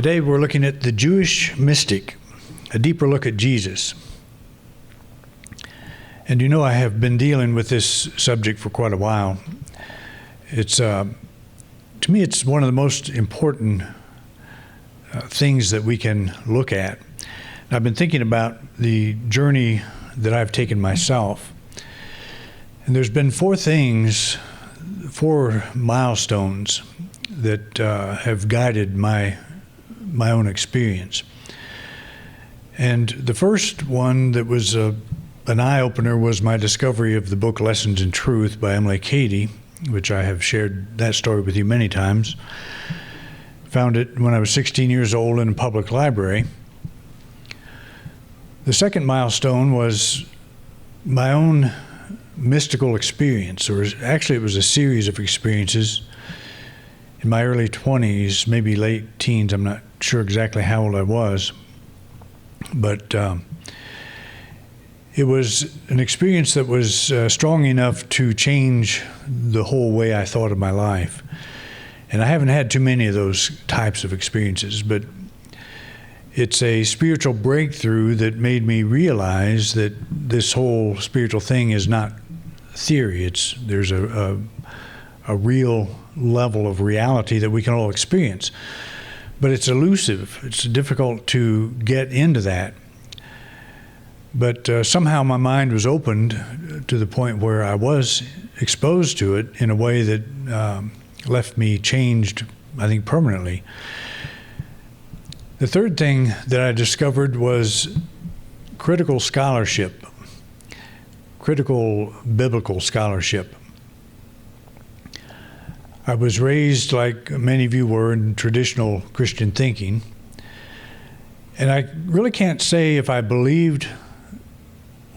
Today we're looking at the Jewish mystic, a deeper look at Jesus. And you know I have been dealing with this subject for quite a while. It's, to me, it's one of the most important things that we can look at. And I've been thinking about the journey that I've taken myself. And there's been four milestones that have guided my own experience. And the first one that was an eye-opener was my discovery of the book Lessons in Truth by Emily Cady, which I have shared that story with you many times. Found it when I was 16 years old in a public library. The second milestone was my own mystical experience, or actually it was a series of experiences in my early 20s, maybe late teens. I'm not sure exactly how old I was, but it was an experience that was strong enough to change the whole way I thought of my life. And I haven't had too many of those types of experiences, but it's a spiritual breakthrough that made me realize that this whole spiritual thing is not theory. There's a real level of reality that we can all experience. But it's elusive. It's difficult to get into that. But somehow my mind was opened to the point where I was exposed to it in a way that left me changed, I think, permanently. The third thing that I discovered was critical scholarship, critical biblical scholarship. I was raised, like many of you were, in traditional Christian thinking. And I really can't say if I believed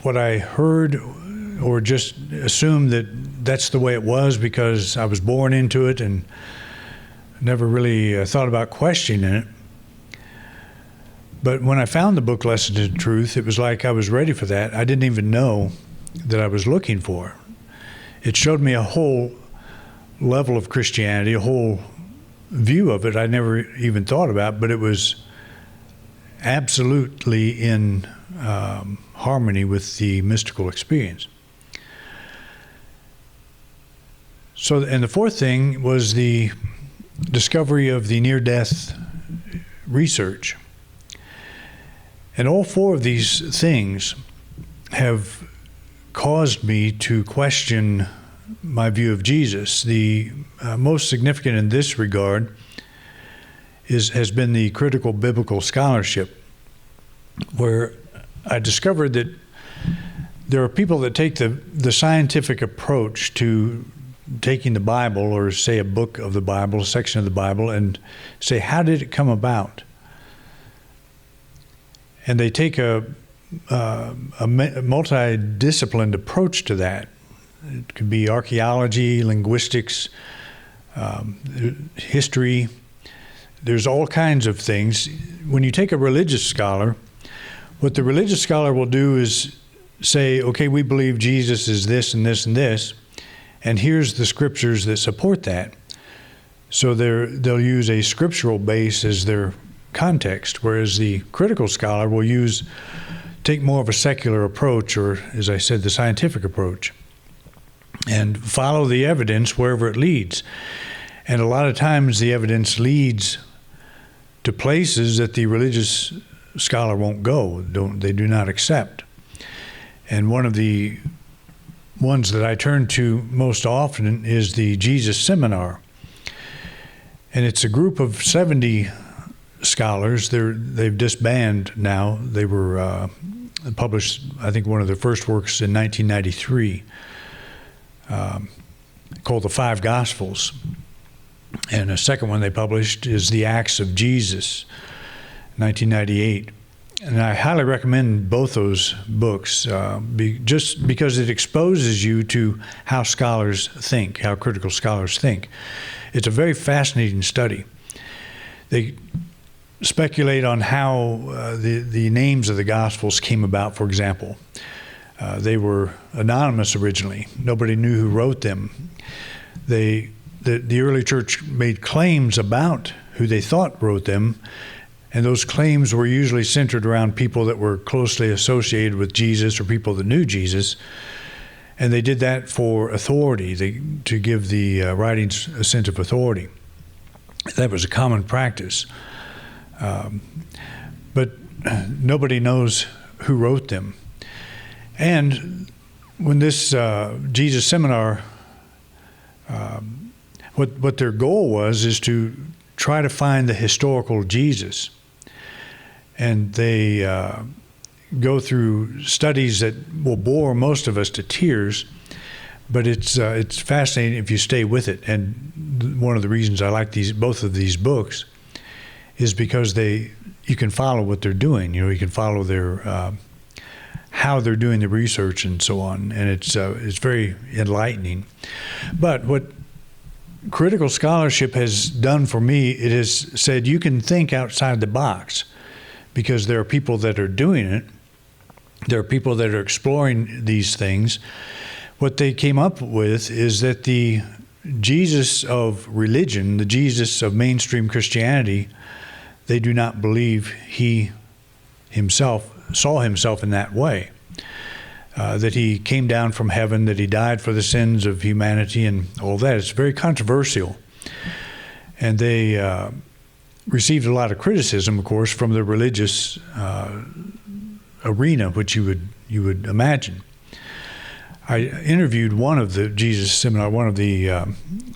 what I heard or just assumed that that's the way it was because I was born into it and never really thought about questioning it. But when I found the book Lessons in Truth, it was like I was ready for that. I didn't even know that I was looking for. It showed me a whole level of Christianity, a whole view of it I never even thought about, but it was absolutely in harmony with the mystical experience. So, and the fourth thing was the discovery of the near-death research. And all four of these things have caused me to question my view of Jesus. The most significant in this regard has been the critical biblical scholarship, where I discovered that there are people that take the scientific approach to taking the Bible, or say a book of the Bible, a section of the Bible, and say, how did it come about? And they take a multidisciplined approach to that. It could be archaeology, linguistics, history. There's all kinds of things. When you take a religious scholar, what the religious scholar will do is say, okay, we believe Jesus is this and this and this, and here's the scriptures that support that. So they'll use a scriptural base as their context, whereas the critical scholar will take more of a secular approach, or, as I said, the scientific approach, and follow the evidence wherever it leads. And a lot of times the evidence leads to places that the religious scholar won't go, they do not accept. And one of the ones that I turn to most often is the Jesus Seminar. And it's a group of 70 scholars. They've disbanded now. They were published, I think, one of their first works in 1993. Called The Five Gospels. And a second one they published is The Acts of Jesus, 1998. And I highly recommend both those books just because it exposes you to how scholars think, how critical scholars think. It's a very fascinating study. They speculate on how the names of the Gospels came about, for example. They were anonymous originally. Nobody knew who wrote them. The early church made claims about who they thought wrote them, And those claims were usually centered around people that were closely associated with Jesus or people that knew Jesus. And they did that for authority, to give the writings a sense of authority. That was a common practice. But nobody knows who wrote them. And when this Jesus seminar, what their goal was is to try to find the historical Jesus. And they go through studies that will bore most of us to tears, but it's fascinating if you stay with it. And one of the reasons I like both of these books is because you can follow what they're doing. You can follow their how they're doing the research and so on, and it's very enlightening. But what critical scholarship has done for me, it has said you can think outside the box, because there are people that are doing it. There are people that are exploring these things. What they came up with is that the Jesus of religion, the Jesus of mainstream Christianity, they do not believe he himself saw himself in that way. That he came down from heaven, that he died for the sins of humanity and all that. It's very controversial. And they received a lot of criticism, of course, from the religious arena, which you would imagine. I interviewed one of the Jesus seminar, one of the,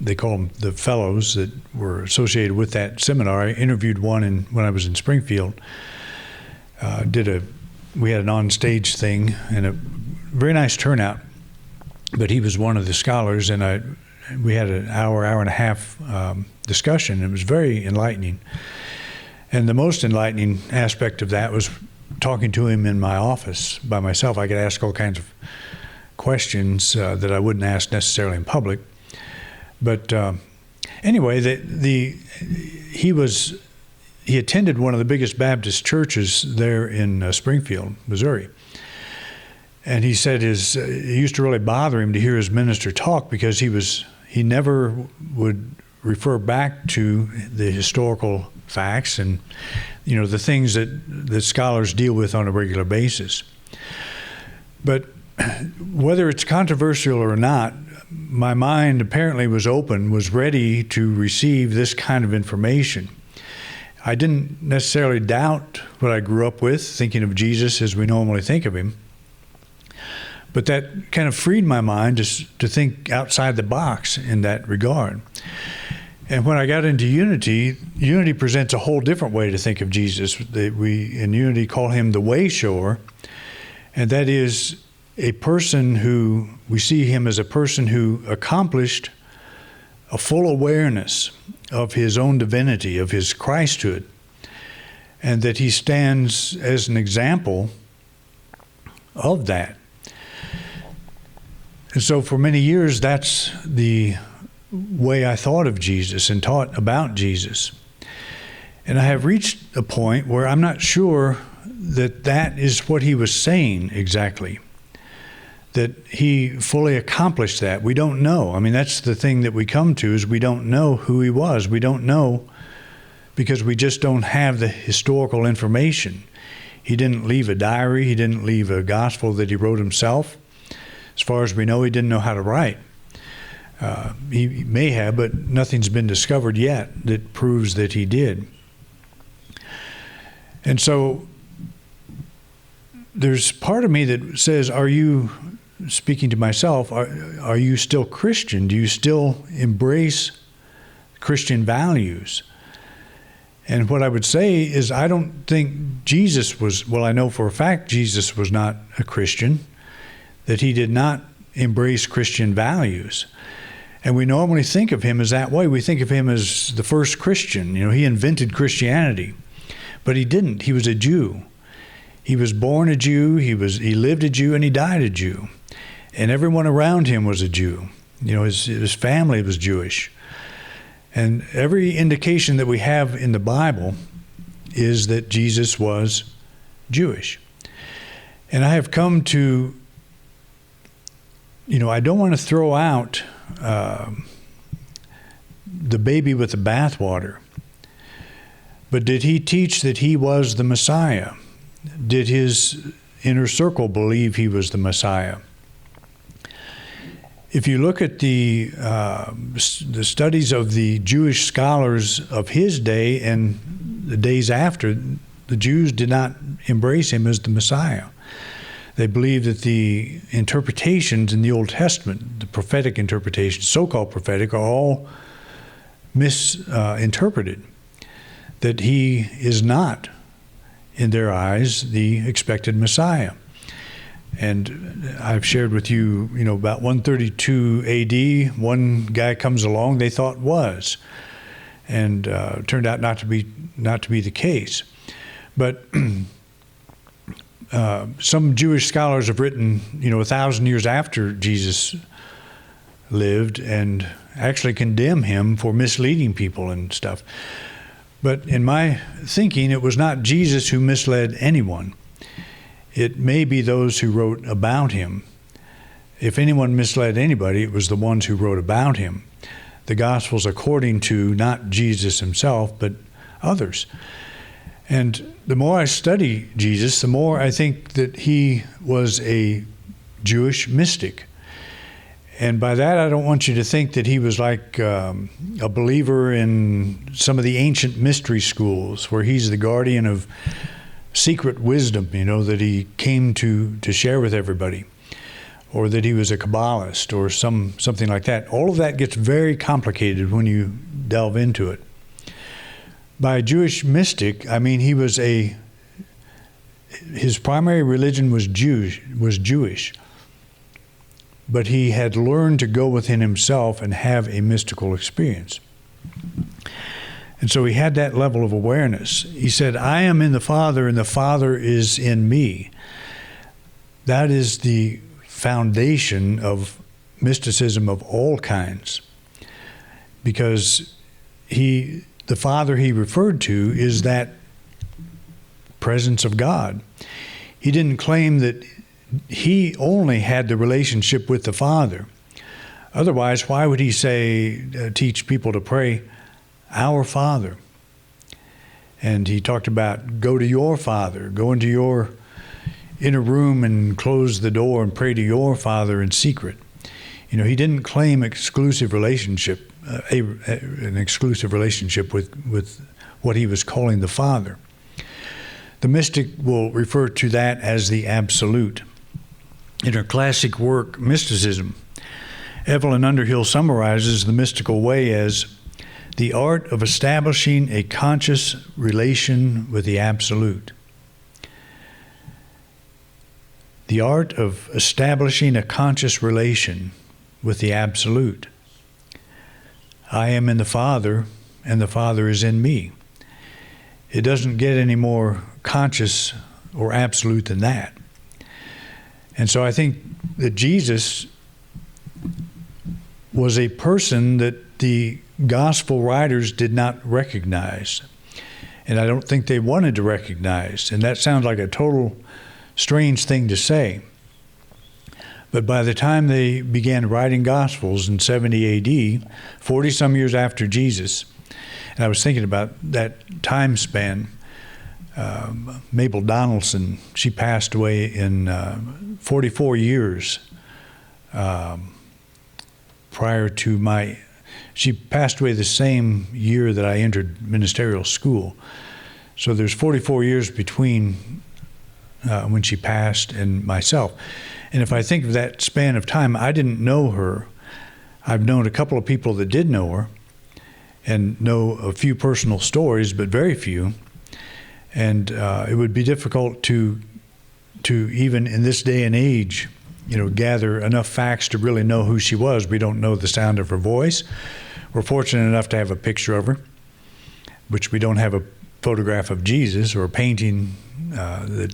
they call them the fellows that were associated with that seminar. I interviewed one when I was in Springfield. We had an on-stage thing and a very nice turnout, but he was one of the scholars, and we had an hour and a half discussion. It was very enlightening. And the most enlightening aspect of that was talking to him in my office by myself. I could ask all kinds of questions that I wouldn't ask necessarily in public. But anyway, he attended one of the biggest Baptist churches there in Springfield, Missouri. And he said it used to really bother him to hear his minister talk, because he never would refer back to the historical facts and the things that scholars deal with on a regular basis. But whether it's controversial or not, my mind apparently was ready to receive this kind of information. I didn't necessarily doubt what I grew up with, thinking of Jesus as we normally think of him. But that kind of freed my mind to think outside the box in that regard. And when I got into Unity presents a whole different way to think of Jesus. We in Unity call him the way shower, and that is a person who, we see him as a person who accomplished a full awareness of his own divinity, of his Christhood, and that he stands as an example of that. And so for many years, that's the way I thought of Jesus and taught about Jesus. And I have reached a point where I'm not sure that is what he was saying exactly, that he fully accomplished that. We don't know. I mean, that's the thing that we come to, is we don't know who he was. We don't know because we just don't have the historical information. He didn't leave a diary. He didn't leave a gospel that he wrote himself. As far as we know, he didn't know how to write. He may have, but nothing's been discovered yet that proves that he did. And so there's part of me that says, are you, speaking to myself, are you still Christian? Do you still embrace Christian values? And what I would say is, I don't think Jesus was, well, I know for a fact Jesus was not a Christian, that he did not embrace Christian values. And we normally think of him as that way. We think of him as the first Christian. He invented Christianity. But he didn't. He was a Jew. He was born a Jew, he lived a Jew, and he died a Jew. And everyone around him was a Jew. His family was Jewish. And every indication that we have in the Bible is that Jesus was Jewish. And I have come to, I don't want to throw out the baby with the bathwater. But did he teach that he was the Messiah? Did his inner circle believe he was the Messiah? If you look at the studies of the Jewish scholars of his day and the days after, the Jews did not embrace him as the Messiah. They believed that the interpretations in the Old Testament, the prophetic interpretations, so-called prophetic, are all misinterpreted. That he is not, in their eyes, the expected Messiah. And I've shared with you, about 132 A.D., one guy comes along they thought was, and turned out not to be the case. But some Jewish scholars have written, 1,000 years after Jesus lived, and actually condemn him for misleading people and stuff. But in my thinking, it was not Jesus who misled anyone. It may be those who wrote about him. If anyone misled anybody, it was the ones who wrote about him. The Gospels according to not Jesus himself, but others. And the more I study Jesus, the more I think that he was a Jewish mystic. And by that, I don't want you to think that he was like a believer in some of the ancient mystery schools where he's the guardian of secret wisdom, that he came to share with everybody, or that he was a Kabbalist or something like that. All of that gets very complicated when you delve into it. By Jewish mystic, I mean his primary religion was Jewish, but he had learned to go within himself and have a mystical experience. And so he had that level of awareness. He said, I am in the Father, and the Father is in me. That is the foundation of mysticism of all kinds, because the Father he referred to is that presence of God. He didn't claim that he only had the relationship with the Father. Otherwise, why would he teach people to pray, Our Father? And he talked about go to your Father, go into your inner room and close the door and pray to your Father in secret. He didn't claim exclusive relationship, an exclusive relationship with what he was calling the Father. The mystic will refer to that as the absolute. In her classic work, Mysticism, Evelyn Underhill summarizes the mystical way as the art of establishing a conscious relation with the absolute. The art of establishing a conscious relation with the absolute. I am in the Father, and the Father is in me. It doesn't get any more conscious or absolute than that. And so I think that Jesus was a person that the gospel writers did not recognize. And I don't think they wanted to recognize. And that sounds like a total strange thing to say. But by the time they began writing gospels in 70 AD, 40-some years after Jesus, and I was thinking about that time span, Mabel Donaldson, she passed away in 44 years prior to she passed away the same year that I entered ministerial school. So there's 44 years between when she passed and myself. And if I think of that span of time, I didn't know her. I've known a couple of people that did know her and know a few personal stories, but very few. And it would be difficult to even in this day and age, gather enough facts to really know who she was. We don't know the sound of her voice. We're fortunate enough to have a picture of her, which we don't have a photograph of Jesus or a painting that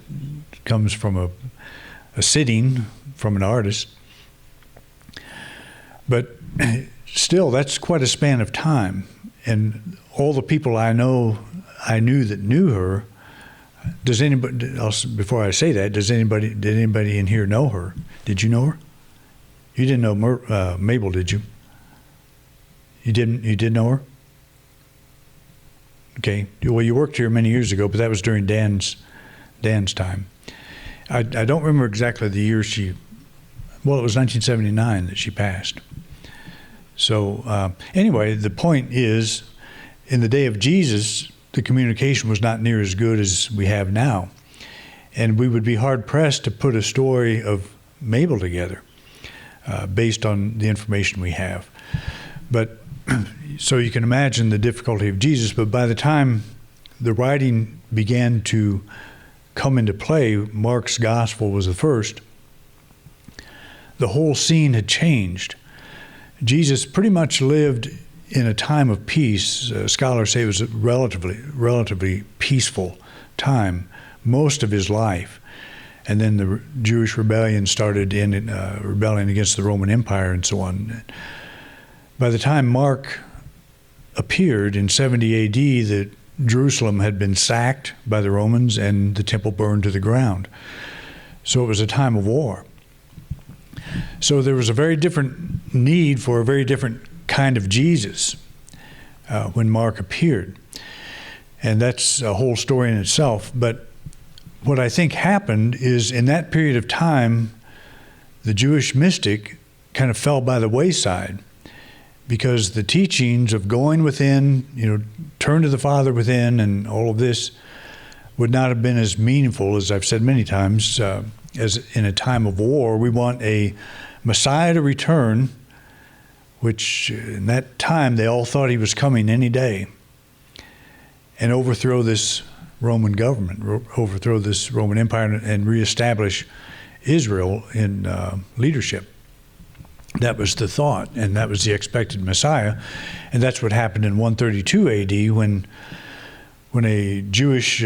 comes from a sitting from an artist. But still, that's quite a span of time. And all the people I knew that knew her. Does anybody? Before I say that, did anybody in here know her? Did you know her? You didn't know Mabel, did you? You didn't. You did know her. Okay, well, you worked here many years ago, but that was during Dan's time. I don't remember exactly the year well, it was 1979 that she passed. So anyway, the point is, in the day of Jesus, the communication was not near as good as we have now. And we would be hard-pressed to put a story of Mabel together based on the information we have. But so you can imagine the difficulty of Jesus, but by the time the writing began to come into play, Mark's gospel was the first, the whole scene had changed. Jesus pretty much lived in a time of peace. Scholars say it was a relatively peaceful time most of his life. And then the Jewish rebellion started in rebelling against the Roman Empire and so on. By the time Mark appeared in 70 AD, Jerusalem had been sacked by the Romans and the temple burned to the ground. So it was a time of war. So there was a very different need for a very different kind of Jesus when Mark appeared. And that's a whole story in itself. But what I think happened is in that period of time, the Jewish mystic kind of fell by the wayside because the teachings of going within, turn to the Father within and all of this would not have been as meaningful, as I've said many times, as in a time of war. We want a Messiah to return, which in that time they all thought he was coming any day, and overthrow this Roman government, overthrow this Roman Empire and reestablish Israel in leadership. That was the thought, and that was the expected Messiah. And that's what happened in 132 AD when a Jewish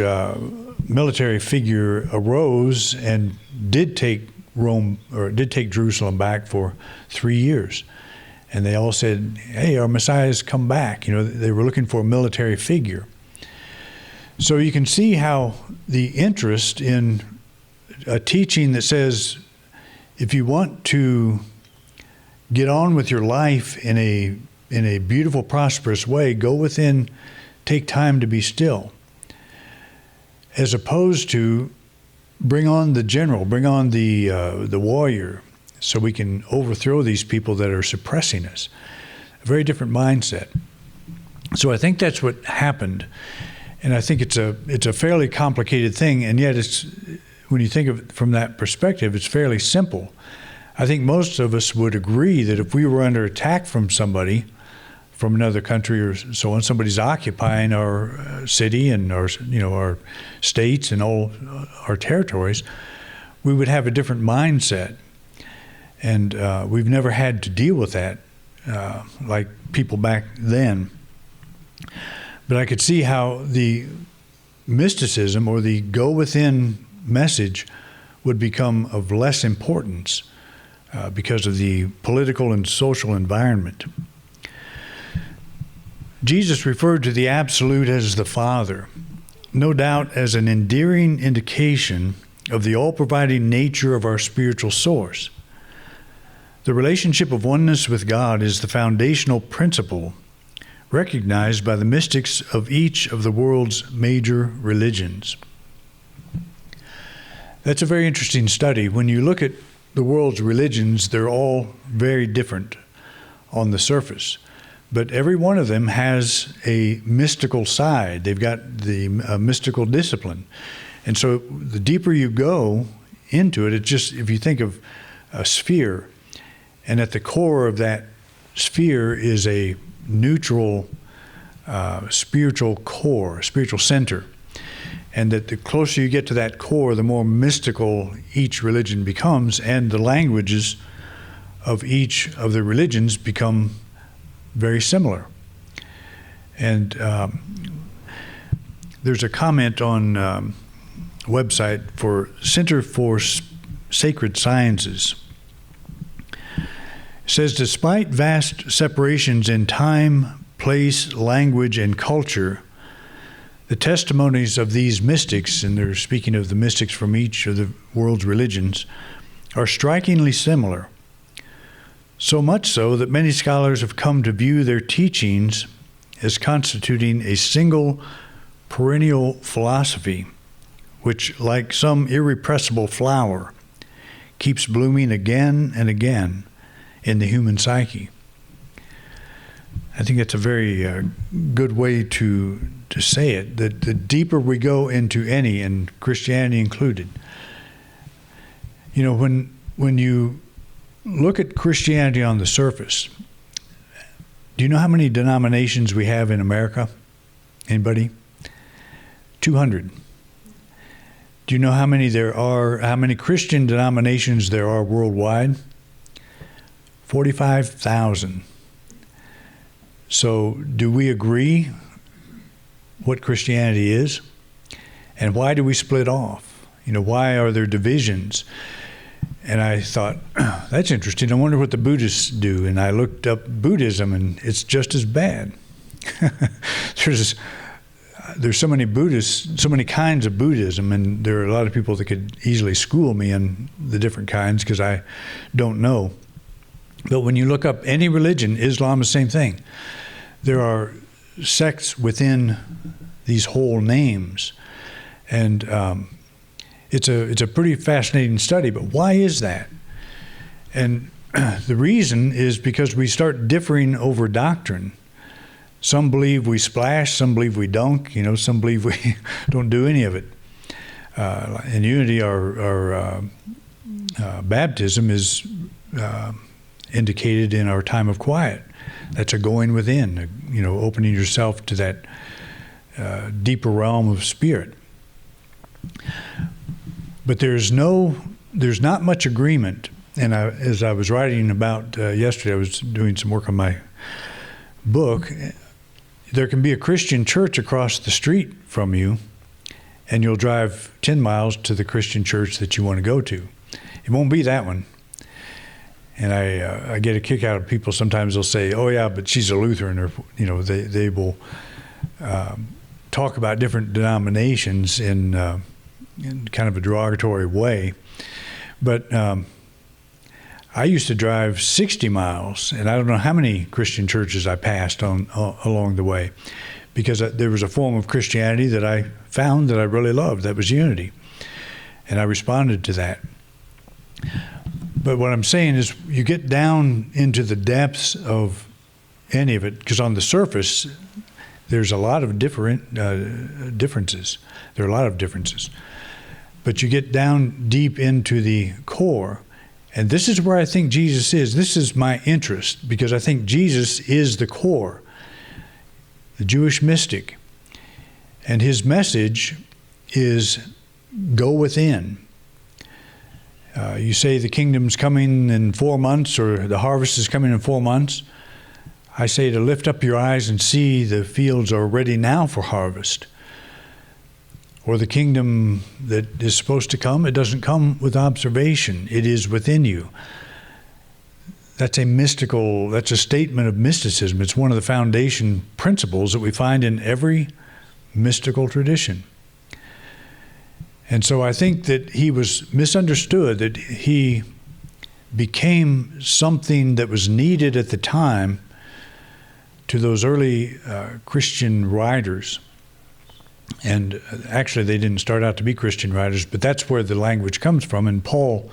military figure arose and did take Jerusalem back for 3 years. And they all said, hey, our Messiah's come back. They were looking for a military figure. So you can see how the interest in a teaching that says, if you want to get on with your life in a beautiful, prosperous way, go within, take time to be still, as opposed to bring on the general, bring on the warrior, so we can overthrow these people that are suppressing us. A very different mindset. So I think that's what happened. And I think it's a fairly complicated thing, and yet when you think of it from that perspective, it's fairly simple. I think most of us would agree that if we were under attack from somebody, from another country or so on, somebody's occupying our city and our states and all our territories, we would have a different mindset. And we've never had to deal with that like people back then. But I could see how the mysticism or the go within message would become of less importance because of the political and social environment. Jesus referred to the Absolute as the Father, no doubt as an endearing indication of the all-providing nature of our spiritual source. The relationship of oneness with God is the foundational principle recognized by the mystics of each of the world's major religions. That's a very interesting study. When you look at the world's religions, they're all very different on the surface. But every one of them has a mystical side. They've got the mystical discipline. And so the deeper you go into it, it's just, if you think of a sphere, and at the core of that sphere is a neutral spiritual core, spiritual center. And that the closer you get to that core, the more mystical each religion becomes, and the languages of each of the religions become very similar. And there's a comment on a website for Center for Sacred Sciences. It says, despite vast separations in time, place, language, and culture, the testimonies of these mystics, and they're speaking of the mystics from each of the world's religions, are strikingly similar. So much so that many scholars have come to view their teachings as constituting a single perennial philosophy, which, like some irrepressible flower, keeps blooming again and again in the human psyche. I think that's a very good way to say it, that the deeper we go into any, and Christianity included, when you look at Christianity on the surface, do you know how many denominations we have in America? Anybody? 200. Do you know how many Christian denominations there are worldwide? 45,000. So do we agree what Christianity is? And why do we split off? Why are there divisions? And I thought, that's interesting. I wonder what the Buddhists do. And I looked up Buddhism, and it's just as bad. There's so many Buddhists, so many kinds of Buddhism, and there are a lot of people that could easily school me on the different kinds because I don't know. But when you look up any religion, Islam, the same thing. There are sects within these whole names, and it's a pretty fascinating study. But why is that? And the reason is because we start differing over doctrine. Some believe we splash, some believe we dunk, some believe we don't do any of it. In unity, our baptism is indicated in our time of quiet. That's a going within, opening yourself to that deeper realm of spirit. But there's not much agreement. And as I was writing about yesterday, I was doing some work on my book. There can be a Christian church across the street from you, and you'll drive 10 miles to the Christian church that you want to go to. It won't be that one. And I get a kick out of people. Sometimes they'll say, "Oh yeah, but she's a Lutheran," or they will talk about different denominations in kind of a derogatory way. But I used to drive 60 miles, and I don't know how many Christian churches I passed along the way, because there was a form of Christianity that I found that I really loved. That was unity, and I responded to that. But what I'm saying is, you get down into the depths of any of it, because on the surface, there's a lot of differences. There are a lot of differences. But you get down deep into the core, and this is where I think Jesus is. This is my interest, because I think Jesus is the core, the Jewish mystic. And his message is, go within. You say the kingdom's coming in 4 months, or the harvest is coming in 4 months. I say to lift up your eyes and see the fields are ready now for harvest. Or the kingdom that is supposed to come, it doesn't come with observation. It is within you. That's a statement of mysticism. It's one of the foundation principles that we find in every mystical tradition. And so I think that he was misunderstood, that he became something that was needed at the time to those early Christian writers. And actually, they didn't start out to be Christian writers, but that's where the language comes from. And Paul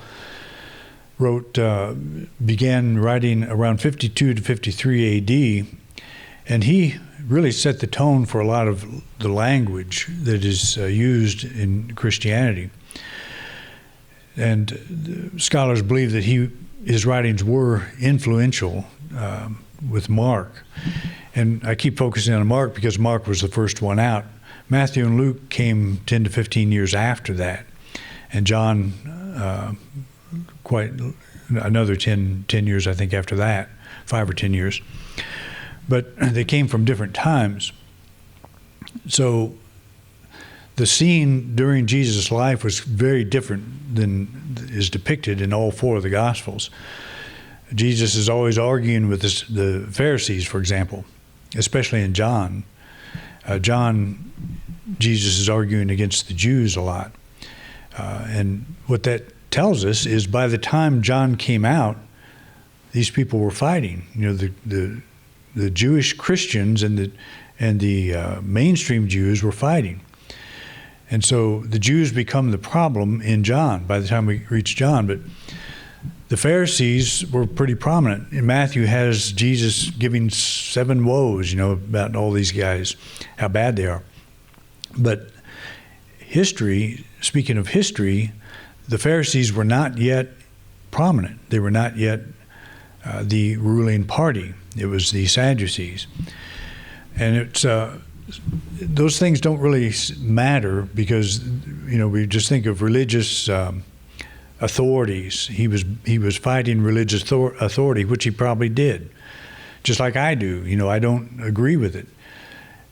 began writing around 52 to 53 AD, and he really set the tone for a lot of the language that is used in Christianity. And scholars believe that his writings were influential with Mark. And I keep focusing on Mark because Mark was the first one out. Matthew and Luke came 10 to 15 years after that. And John, quite another 10 years, I think, after that, 5 or 10 years. But they came from different times. So the scene during Jesus' life was very different than is depicted in all 4 of the Gospels. Jesus is always arguing with the Pharisees, for example, especially in John. Jesus is arguing against the Jews a lot. And what that tells us is, by the time John came out, these people were fighting. The the Jewish Christians and the mainstream Jews were fighting. And so the Jews become the problem in John by the time we reach John. But the Pharisees were pretty prominent. And Matthew has Jesus giving 7 woes, about all these guys, how bad they are. But history, speaking of history, the Pharisees were not yet prominent. They were not yet the ruling party. It was the Sadducees. And it's those things don't really matter because, we just think of religious authorities. He was fighting religious authority, which he probably did, just like I do. I don't agree with it.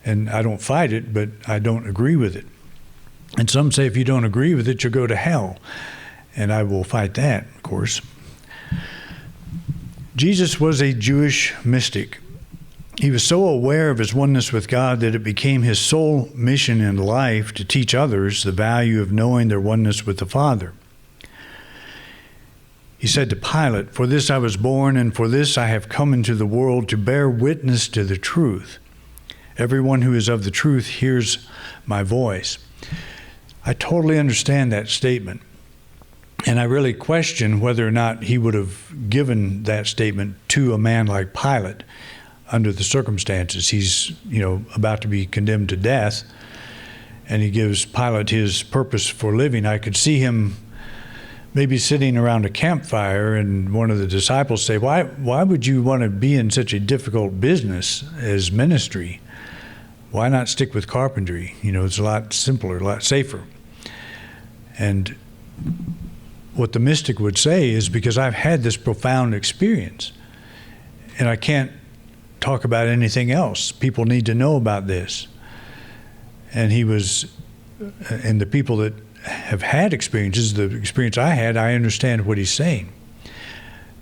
And I don't fight it, but I don't agree with it. And some say if you don't agree with it, you'll go to hell. And I will fight that, of course. Jesus was a Jewish mystic. He was so aware of his oneness with God that it became his sole mission in life to teach others the value of knowing their oneness with the Father. He said to Pilate, "For this I was born, and for this I have come into the world, to bear witness to the truth. Everyone who is of the truth hears my voice." I totally understand that statement. And I really question whether or not he would have given that statement to a man like Pilate under the circumstances. He's, about to be condemned to death, and he gives Pilate his purpose for living. I could see him maybe sitting around a campfire and one of the disciples say, why would you want to be in such a difficult business as ministry? Why not stick with carpentry? It's a lot simpler, a lot safer. And what the mystic would say is, because I've had this profound experience and I can't talk about anything else. People need to know about this. And and the people that have had experiences, the experience I had, I understand what he's saying.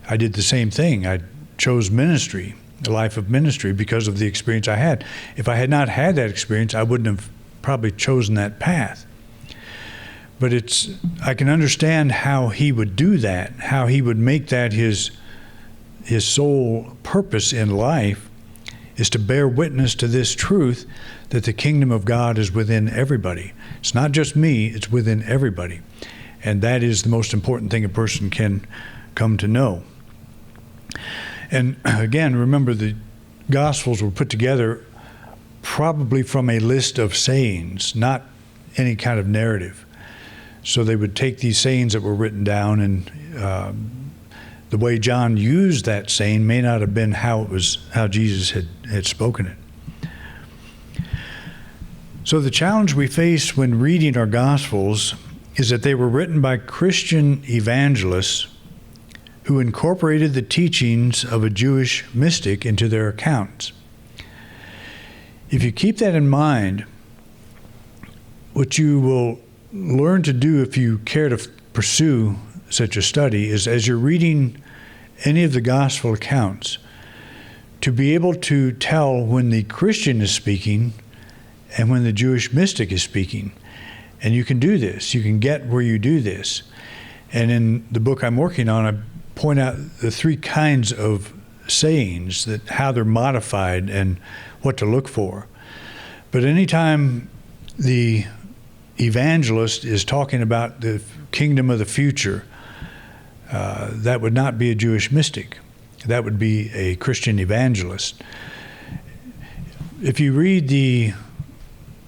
I did the same thing. I chose ministry, a life of ministry, because of the experience I had. If I had not had that experience, I wouldn't have probably chosen that path. But I can understand how he would do that, how he would make that his sole purpose in life is to bear witness to this truth that the kingdom of God is within everybody. It's not just me, it's within everybody. And that is the most important thing a person can come to know. And again, remember the Gospels were put together probably from a list of sayings, not any kind of narrative. So they would take these sayings that were written down, and the way John used that saying may not have been how Jesus had spoken it. So the challenge we face when reading our Gospels is that they were written by Christian evangelists who incorporated the teachings of a Jewish mystic into their accounts. If you keep that in mind, what you will learn to do if you care to pursue such a study is, as you're reading any of the gospel accounts, to be able to tell when the Christian is speaking and when the Jewish mystic is speaking. And you can do this. You can get where you do this. And in the book I'm working on, I point out the 3 kinds of sayings, that how they're modified and what to look for. But anytime the evangelist is talking about the kingdom of the future, that would not be a Jewish mystic. That would be a Christian evangelist. If you read the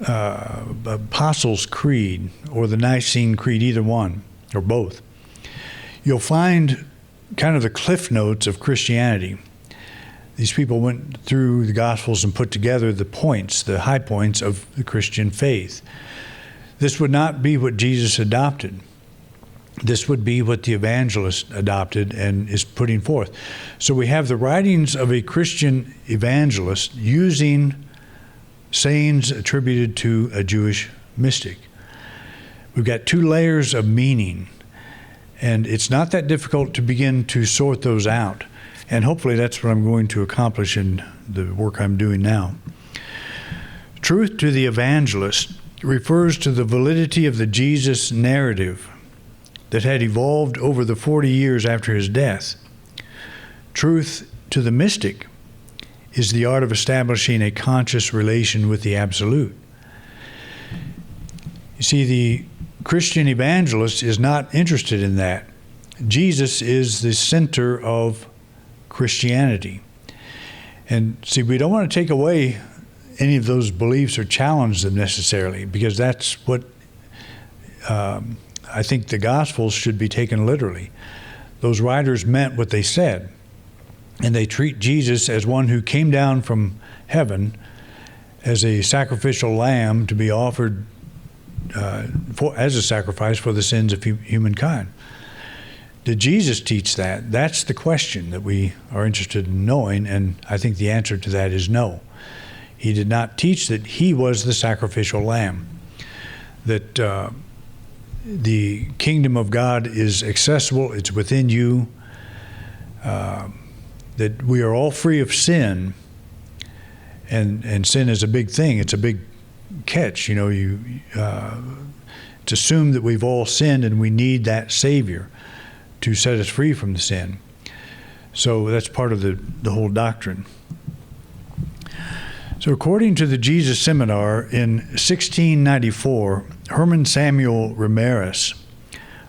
Apostles' Creed or the Nicene Creed, either one or both, you'll find kind of the cliff notes of Christianity. These people went through the Gospels and put together the points, the high points of the Christian faith. This would not be what Jesus adopted. This would be what the evangelist adopted and is putting forth. So we have the writings of a Christian evangelist using sayings attributed to a Jewish mystic. We've got 2 layers of meaning, and it's not that difficult to begin to sort those out. And hopefully that's what I'm going to accomplish in the work I'm doing now. Truth to the evangelist refers to the validity of the Jesus narrative that had evolved over the 40 years after his death. Truth to the mystic is the art of establishing a conscious relation with the Absolute. You see, the Christian evangelist is not interested in that. Jesus is the center of Christianity. And see, we don't want to take away any of those beliefs or challenge them necessarily, because that's what I think the Gospels should be taken literally. Those writers meant what they said, and they treat Jesus as one who came down from heaven as a sacrificial lamb to be offered as a sacrifice for the sins of humankind. Did Jesus teach that? That's the question that we are interested in knowing, and I think the answer to that is no. He did not teach that he was the sacrificial lamb, that the kingdom of God is accessible, it's within you, that we are all free of sin, and sin is a big thing. It's a big catch. You know, it's assumed that we've all sinned and we need that Savior to set us free from the sin. So that's part of the whole doctrine. So according to the Jesus Seminar, in 1694, Hermann Samuel Ramirez,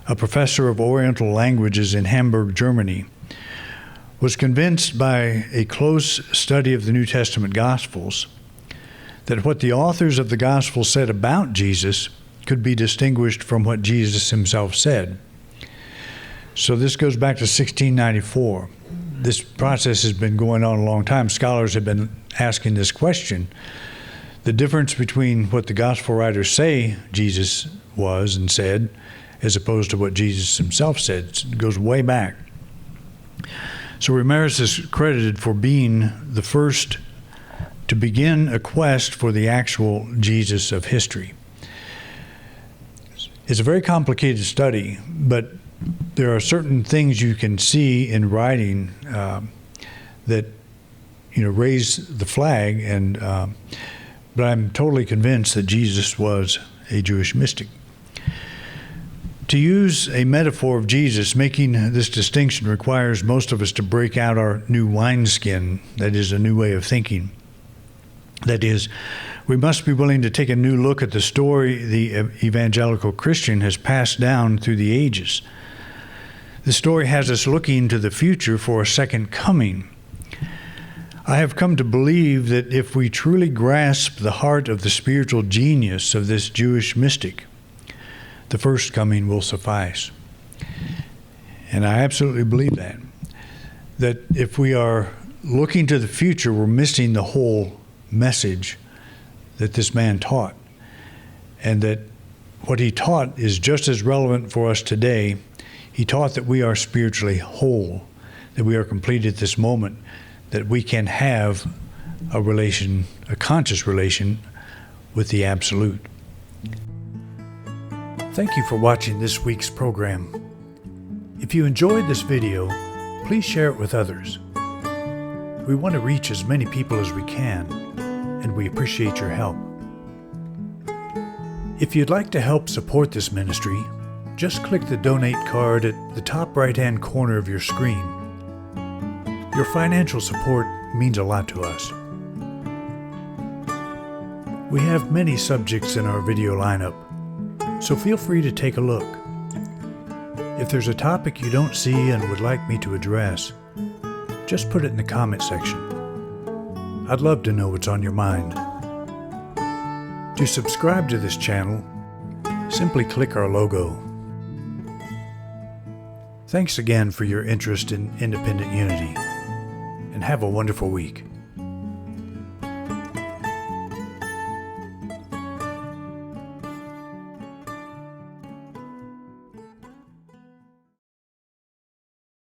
a professor of Oriental languages in Hamburg, Germany, was convinced by a close study of the New Testament Gospels that what the authors of the Gospels said about Jesus could be distinguished from what Jesus himself said. So this goes back to 1694. This process has been going on a long time. Scholars have been asking this question. The difference between what the gospel writers say Jesus was and said, as opposed to what Jesus himself said, it goes way back. So Ramirez is credited for being the first to begin a quest for the actual Jesus of history. It's a very complicated study, but there are certain things you can see in writing that, you know, raise the flag. And but I'm totally convinced that Jesus was a Jewish mystic. To use a metaphor of Jesus, making this distinction requires most of us to break out our new wineskin. That is a new way of thinking. That is, we must be willing to take a new look at the story the evangelical Christian has passed down through the ages. The story has us looking to the future for a second coming. I have come to believe that if we truly grasp the heart of the spiritual genius of this Jewish mystic, the first coming will suffice. And I absolutely believe that if we are looking to the future, we're missing the whole message that this man taught, and that what he taught is just as relevant for us today. He taught that we are spiritually whole, that we are complete at this moment, that we can have a relation, a conscious relation with the Absolute. Thank you for watching this week's program. If you enjoyed this video, please share it with others. We want to reach as many people as we can, and we appreciate your help. If you'd like to help support this ministry, just click the donate card at the top right-hand corner of your screen. Your financial support means a lot to us. We have many subjects in our video lineup, so feel free to take a look. If there's a topic you don't see and would like me to address, just put it in the comment section. I'd love to know what's on your mind. To subscribe to this channel, simply click our logo. Thanks again for your interest in independent unity, and have a wonderful week.